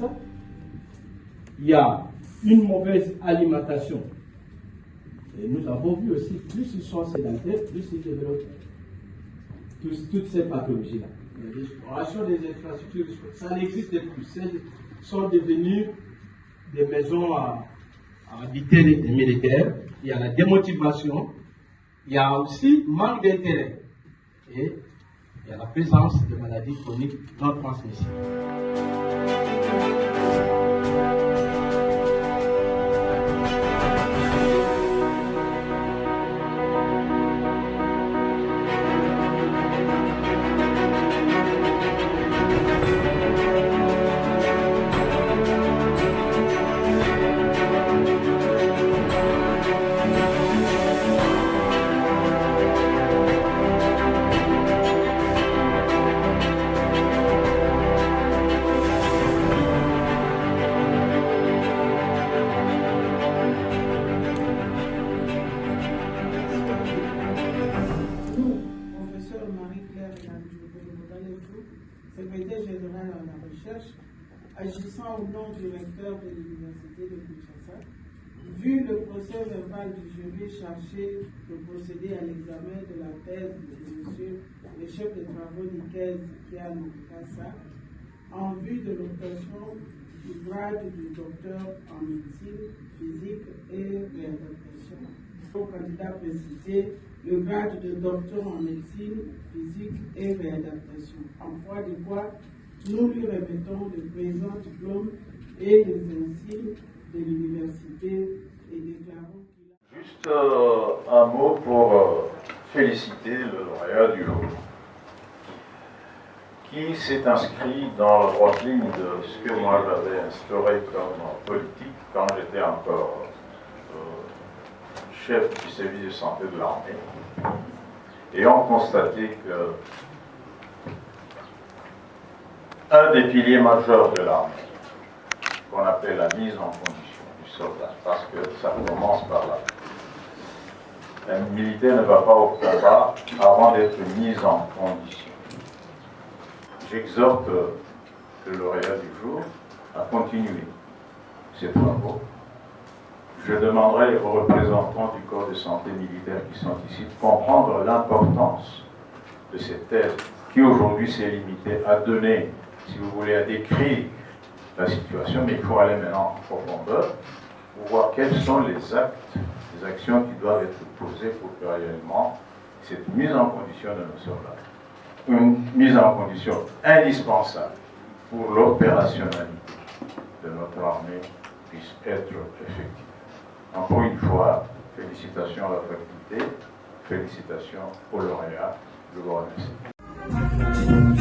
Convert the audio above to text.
ça. Il y a une mauvaise alimentation. Et nous avons vu aussi, plus ils sont sédentaires, plus ils développent toutes ces pathologies-là. L'exploration des infrastructures, ça n'existe plus. Celles sont devenues des maisons à habiter des militaires. Il y a la démotivation. Il y a aussi manque d'intérêt. Et il y a la présence de maladies chroniques non transmissibles. Secrétaire général en la recherche, agissant au nom du recteur de l'Université de Kinshasa, vu le procès verbal du jury chargé de procéder à l'examen de la thèse de monsieur le chef de travaux Nikez Kian Kassa, en vue de l'obtention du grade du docteur en médecine, physique et réadaptation. Au candidat précité, le grade de docteur en médecine, physique et réadaptation. En foi de quoi, nous lui remettons le présent diplôme et les insignes de l'université et déclarons qu'il a... Juste un mot pour féliciter le lauréat du jour, qui s'est inscrit dans la droite ligne de ce que moi j'avais instauré comme politique quand j'étais encore chef du service de santé de l'armée, et ont constaté que un des piliers majeurs de l'armée, qu'on appelle la mise en condition du soldat, parce que ça commence par là. Un militaire ne va pas au combat avant d'être mis en condition. J'exhorte le lauréat du jour à continuer ses travaux. Je demanderai aux représentants du corps de santé militaire qui sont ici de comprendre l'importance de cette thèse qui aujourd'hui s'est limitée à donner, si vous voulez, à décrire la situation, mais il faut aller maintenant en profondeur pour voir quels sont les actes, les actions qui doivent être posées pour que réellement cette mise en condition de nos soldats, une mise en condition indispensable pour l'opérationnalité de notre armée puisse être effective. Encore une fois, félicitations à la faculté, félicitations aux lauréats. Je vous remercie.